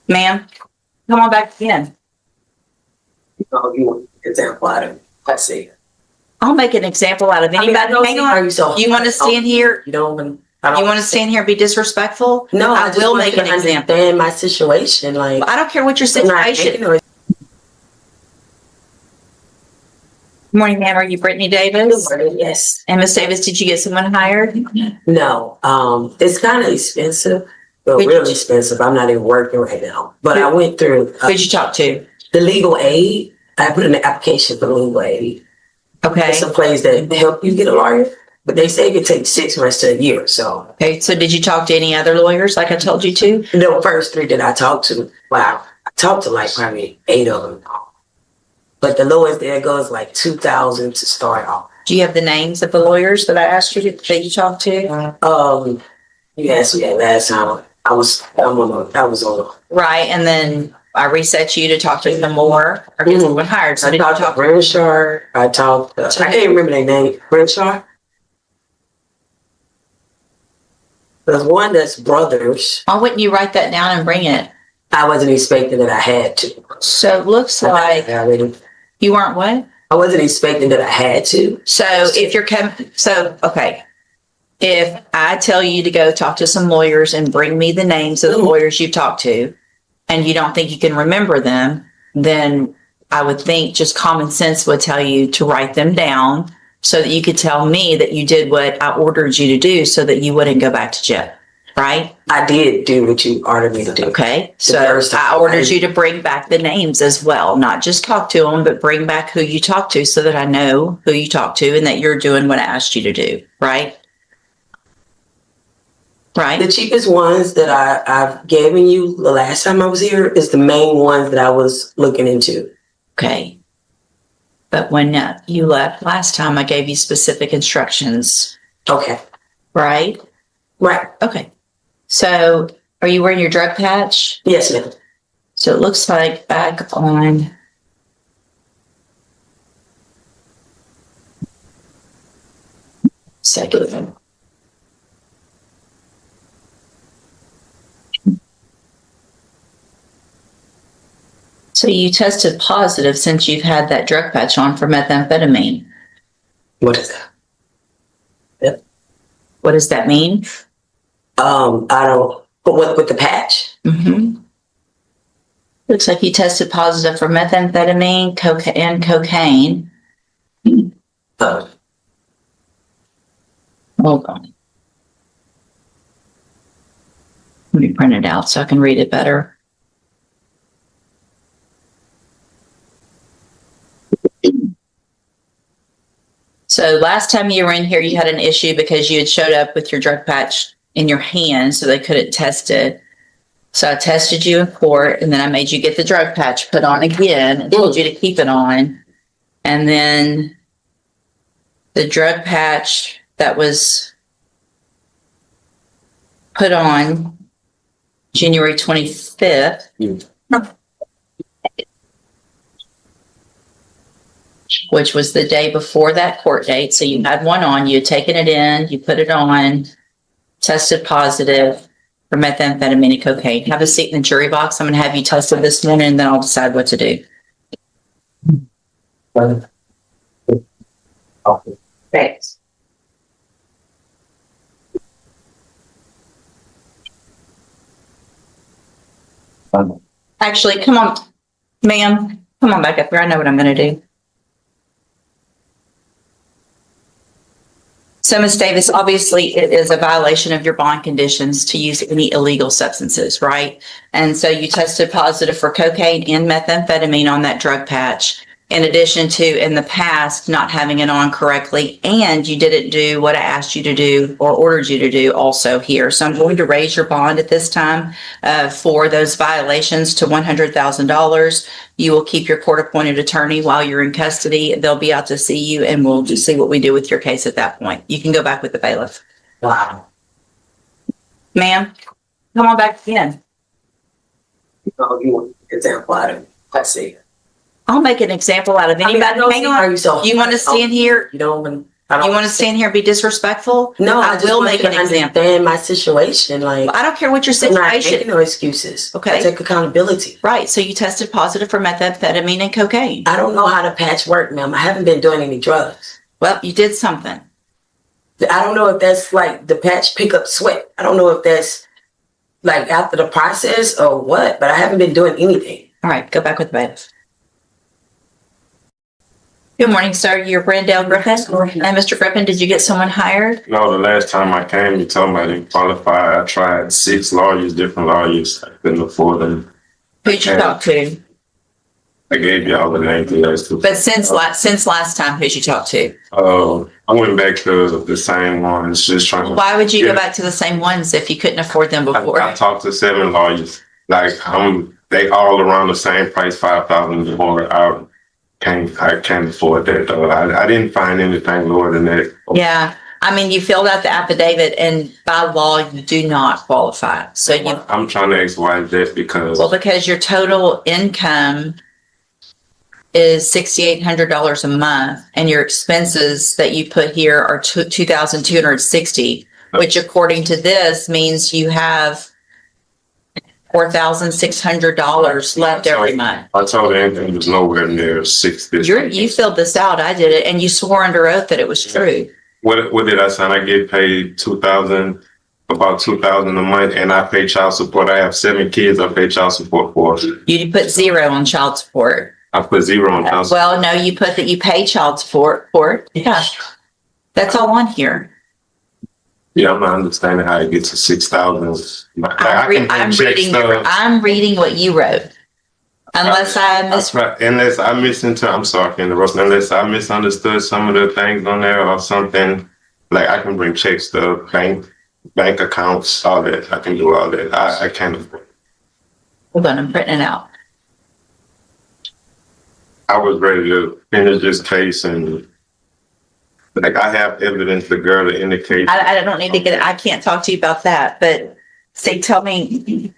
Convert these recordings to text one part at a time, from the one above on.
Ma'am, come on back in. Oh, you want an example out of it? Let's see. I'll make an example out of anybody. Hang on. You want to stand here? You don't want. You want to stand here and be disrespectful? No, I will make an example. Understand my situation, like I don't care what your situation. Good morning, ma'am. Are you Brittany Davis? Good morning, yes. And Miss Davis, did you get someone hired? No, it's kind of expensive, but really expensive. I'm not even working right now. But I went through. Who'd you talk to? The legal aid. I put in an application for legal aid. Okay. It's a place that help you get a lawyer, but they say it could take 6 months to a year. So. Okay. So did you talk to any other lawyers like I told you to? The first 3 that I talked to, wow, I talked to like probably 8 of them. But the lowest there goes like $2,000 to start off. Do you have the names of the lawyers that I asked you that you talked to? You asked me that last time. I was on. Right, and then I reset you to talk to them more or get someone hired. So I talked to Brandell. I can't remember their name. Brandell. There's one that's brothers. Why wouldn't you write that down and bring it? I wasn't expecting that I had to. So it looks like you weren't what? I wasn't expecting that I had to. So if you're okay. If I tell you to go talk to some lawyers and bring me the names of the lawyers you've talked to, and you don't think you can remember them, then I would think just common sense would tell you to write them down so that you could tell me that you did what I ordered you to do so that you wouldn't go back to jail, right? I did do what you ordered me to do. Okay, so I ordered you to bring back the names as well, not just talk to them, but bring back who you talked to so that I know who you talked to and that you're doing what I asked you to do, right? Right. The cheapest ones that I've given you the last time I was here is the main ones that I was looking into. Okay. But when you left last time, I gave you specific instructions. Okay. Right? Right. Okay. So are you wearing your drug patch? Yes, ma'am. So it looks like back on second. So you tested positive since you've had that drug patch on for methamphetamine. What is that? Yep. What does that mean? I don't. But what with the patch? Mm-hmm. Looks like you tested positive for methamphetamine, cocaine. Hold on. Let me print it out so I can read it better. So last time you were in here, you had an issue because you had showed up with your drug patch in your hand, so they couldn't test it. So I tested you in court, and then I made you get the drug patch put on again and told you to keep it on. And then the drug patch that was put on January 25th. Which was the day before that court date. So you had one on, you had taken it in, you put it on, tested positive for methamphetamine and cocaine. Have a seat in the jury box. I'm going to have you tested this morning, and then I'll decide what to do. Thanks. Actually, come on, ma'am. Come on back up here. I know what I'm going to do. So, Ms. Davis, obviously it is a violation of your bond conditions to use any illegal substances, right? And so you tested positive for cocaine and methamphetamine on that drug patch, in addition to in the past not having it on correctly, and you didn't do what I asked you to do or ordered you to do also here. So I'm going to raise your bond at this time for those violations to $100,000. You will keep your court-appointed attorney while you're in custody. They'll be out to see you, and we'll just see what we do with your case at that point. You can go back with the bailiff. Wow. Ma'am, come on back in. Oh, you want an example out of it? Let's see. I'll make an example out of anybody. Hang on. You want to stand here? You don't want. You want to stand here and be disrespectful? No, I will make an example. Understand my situation. Like, I don't care what your I'm not situation. making no excuses. Okay. I take accountability. Right. So you tested positive for methamphetamine and cocaine. I don't know how to patch work, ma'am. I haven't been doing any drugs. Well, you did something. I don't know if that's like the patch pick up sweat. I don't know if that's like after the process or what, but I haven't been doing anything. All right. Go back with the bailiff. Good morning, sir. You're Brandell Griffiths. And Mr. Griffin, did you get someone hired? No, the last time I came, you told me I didn't qualify. I tried 6 lawyers, different lawyers. I couldn't afford them. Who'd you talk to? I gave you all the names of those two. But since last time, who'd you talk to? I went back to the same ones, just trying to. Why would you go back to the same ones if you couldn't afford them before? I talked to 7 lawyers. Like, they all around the same price, $5,000 more. I can't afford that though. I didn't find anything lower than that. Yeah. I mean, you filled out the affidavit and by law, you do not qualify. So I'm trying to ask why is that because your total income is $6,800 a month and your expenses that you put here are $2,260, which according to this means you have $4,600 left every month. I told Anthony it was nowhere near 6 this month. You filled this out. I did it. And you swore under oath that it was true. What did I sign? I get paid about $2,000 a month, and I pay child support. I have 7 kids. I pay child support for. You put 0 on child support. I put 0 on child support. Well, no, you put that you pay child support for it. Yeah, that's all on here. Yeah, I'm not understanding how it gets to 6,000. I'm reading what you wrote. Unless I misunderstood some of the things on there or something. Like I can bring checks to bank accounts, all that. I can do all that. I can't afford it. Hold on, I'm printing it out. I was ready to finish this case and like I have evidence, the girl that indicates. I don't need to get it. I can't talk to you about that, but say, tell me.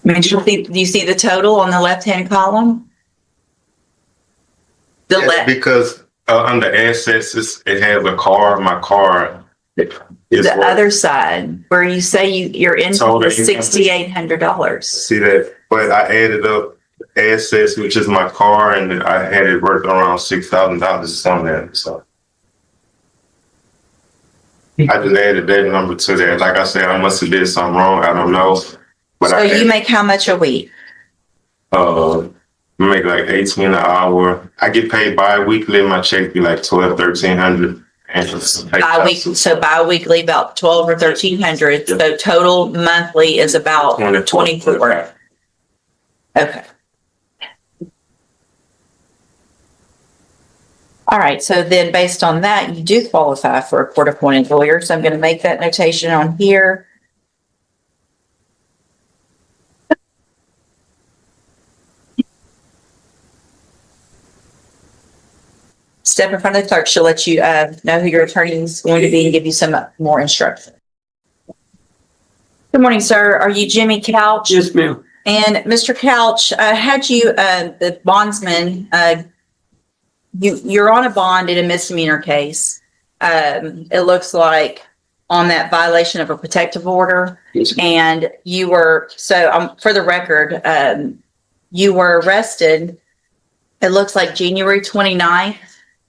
Do you see the total on the left-hand column? Because under assets, it has a car. My car is the other side where you say your income is $6,800. See that? But I added up assets, which is my car, and I had it worth around $6,000 on that. So I just added that number to that. Like I said, I must have did something wrong. I don't know. But so you make how much a week? I make like $18 an hour. I get paid bi-weekly. My check be like $1,200, $1,300. So bi-weekly about $1,200 or $1,300. So total monthly is about $24. Okay. All right. So then based on that, you do qualify for a court-appointed lawyer. So I'm going to make that notation on here. Step in front of the clerk. She'll let you know who your attorney is going to be and give you some more instruction. Good morning, sir. Are you Jimmy Couch? Yes, ma'am. And Mr. Couch, had you, the bondsman, you're on a bond in a misdemeanor case. It looks like on that violation of a protective order. Yes, ma'am. And you were, for the record, you were arrested, it looks like January 29th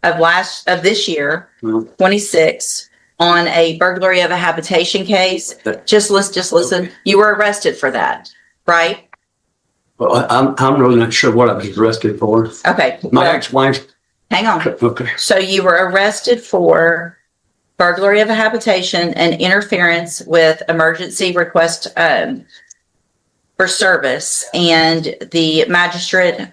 of this year, 26, on a burglary of a habitation case. Just listen. You were arrested for that, right? Well, I'm really not sure what I was arrested for. Okay. My ex-wife. Hang on. Okay. So you were arrested for burglary of a habitation and interference with emergency request for service, and the magistrate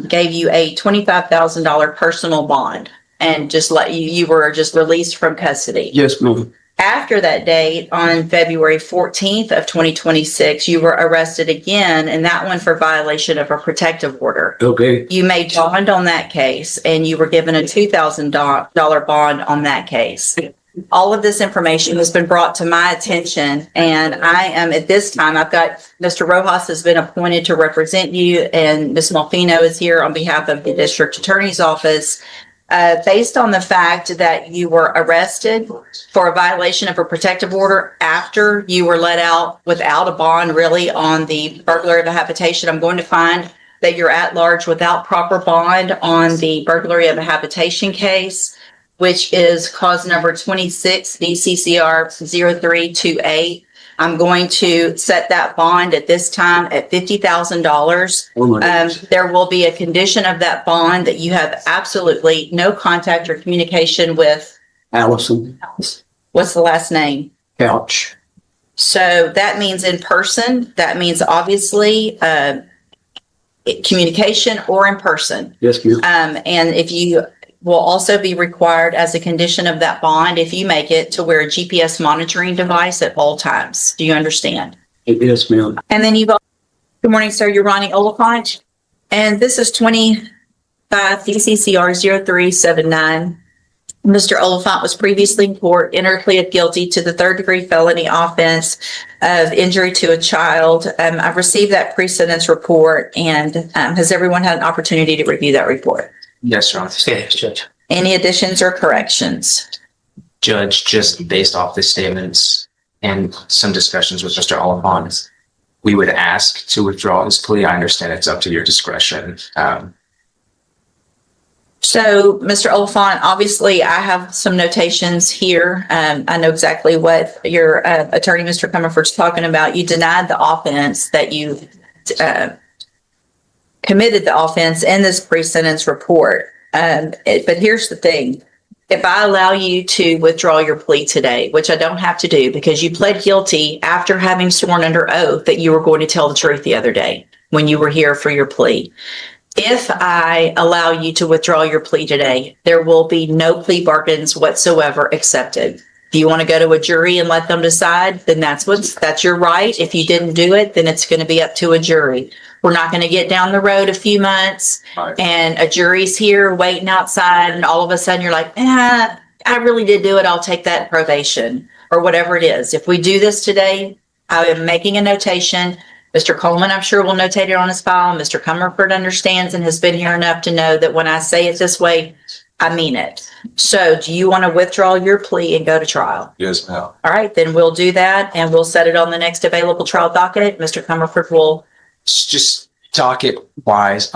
gave you a $25,000 personal bond and just let you were just released from custody. Yes, ma'am. After that date, on February 14th of 2026, you were arrested again, and that one for violation of a protective order. Okay. You made bond on that case, and you were given a $2,000 bond on that case. all of this information has been brought to my attention, and I am at this time, I've got Mr. Rojas has been appointed to represent you, and Ms. Malfino is here on behalf of the district attorney's office. Based on the fact that you were arrested for a violation of a protective order after you were let out without a bond, really, on the burglary of a habitation, I'm going to find that you're at large without proper bond on the burglary of a habitation case, which is cause number 26 DCCR 0328. I'm going to set that bond at this time at $50,000. There will be a condition of that bond that you have absolutely no contact or communication with. Allison What's the last name? Couch. So that means in person. That means obviously communication or in person. Yes, ma'am. And if you will also be required as a condition of that bond, if you make it, to wear a GPS monitoring device at all times. Do you understand? Yes, ma'am. And then good morning, sir. You're Ronnie Oliphant. And this is 25 DCCR 0379. Mr. Oliphant was previously in court, entered plea of guilty to the third-degree felony offense of injury to a child. I've received that pre-sentence report, and has everyone had an opportunity to review that report? Yes, Your Honor. Yes, Judge. Any additions or corrections? Judge, just based off the statements and some discussions with Mr. Oliphant, we would ask to withdraw his plea. I understand it's up to your discretion. So, Mr. Oliphant, obviously, I have some notations here. I know exactly what your attorney, Mr. Comerford's talking about. You denied the offense that you committed the offense in this pre-sentence report. But here's the thing. If I allow you to withdraw your plea today, which I don't have to do because you pled guilty after having sworn under oath that you were going to tell the truth the other day when you were here for your plea. If I allow you to withdraw your plea today, there will be no plea bargains whatsoever accepted. If you want to go to a jury and let them decide, then that's your right. If you didn't do it, then it's going to be up to a jury. We're not going to get down the road a few months and a jury's here waiting outside, and all of a sudden you're like, I really did do it. I'll take that probation or whatever it is. If we do this today, I am making a notation. Mr. Coleman, I'm sure, will notate it on his file. Mr. Comerford understands and has been here enough to know that when I say it this way, I mean it. So do you want to withdraw your plea and go to trial? Yes, ma'am. All right, then we'll do that and we'll set it on the next available trial docket. Mr. Comerford will. Just docket wise,